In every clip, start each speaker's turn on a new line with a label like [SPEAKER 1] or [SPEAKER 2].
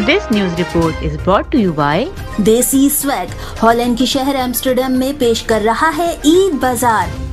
[SPEAKER 1] This news report is brought to you by
[SPEAKER 2] देसी swag Holland के शहर Amsterdam में पेश कर रहा है ईद बाजार।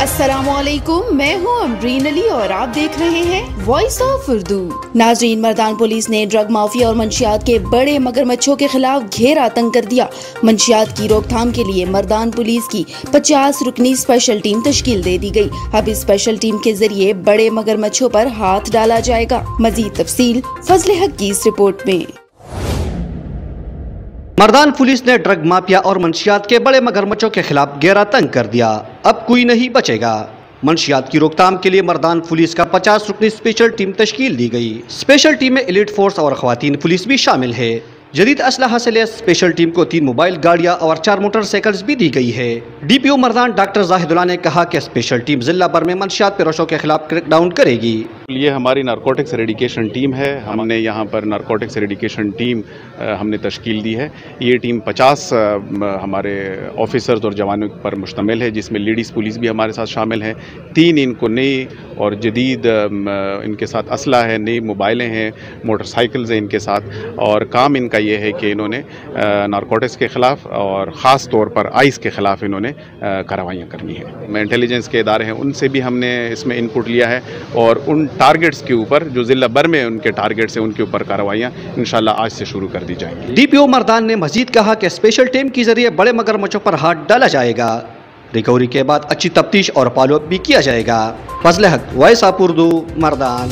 [SPEAKER 3] अस्सलामुअलैकुम, मैं हूँ अमरीन अली और आप देख रहे हैं वॉइस ऑफ उर्दू। नाजरीन, मर्दान पुलिस ने ड्रग माफिया और मंशियात के बड़े मगरमच्छों के खिलाफ घेरा तंग कर दिया। मंशियात की रोकथाम के लिए मर्दान पुलिस की 50 रुकनी स्पेशल टीम तश्कील दे दी गई। अब इस स्पेशल टीम के जरिए बड़े मगरमच्छों पर हाथ डाला जाएगा। मजीद तफसील फजले हक की इस रिपोर्ट में।
[SPEAKER 4] मर्दान पुलिस ने ड्रग माफिया और मंशियात के बड़े मगरमच्छों के खिलाफ घेरा तंग कर दिया। अब कोई नहीं बचेगा। मंशियात की रोकथाम के लिए मर्दान पुलिस का 50 रुकनी स्पेशल टीम तश्कील दी गई। स्पेशल टीम में एलीट फोर्स और ख्वातीन पुलिस भी शामिल है। जदीद असलहा से लैस स्पेशल टीम को 3 मोबाइल गाड़ियां और 4 मोटरसाइकिल्स भी दी गई है। DPO मर्दान डॉक्टर जाहिदुल्लाह ने कहा कि स्पेशल टीम जिला भर में मंशियात पेशों के खिलाफ क्रैकडाउन करेगी।
[SPEAKER 5] ये हमारी नारकोटिक्स एरेडिकेशन टीम है। हमने यहाँ पर नारकोटिक्स एरेडिकेशन टीम हमने तश्कील दी है। ये टीम 50 हमारे ऑफिसर्स और जवानों पर मुश्तमिल है, जिसमें लेडीज़ पुलिस भी हमारे साथ शामिल है। 3 इनको नई और जदीद इनके साथ असला है, नई मोबाइलें हैं, मोटरसाइकिल्स हैं इनके साथ। और काम इनका ये है कि इन्होंने नारकोटिक्स के ख़िलाफ़ और ख़ास तौर पर आइस के ख़िलाफ़ इन्होंने कार्रवाइयाँ करनी है। इंटेलिजेंस के इदारे हैं, उनसे भी हमने इसमें इनपुट लिया है और उन टारगेट्स के ऊपर जो ज़िला भर में उनके टारगेट्स हैं उनके ऊपर कार्रवाइयाँ इंशाल्लाह आज से शुरू कर दी जाएंगी।
[SPEAKER 4] DPO मर्दान ने मजीद कहा कि स्पेशल टीम के जरिए बड़े मगरमच्छों पर हाथ डाला जाएगा। रिकवरी के बाद अच्छी तफ्तीश और फॉलोअप भी किया जाएगा। फजले हक, वॉइस ऑफ उर्दू, मर्दान।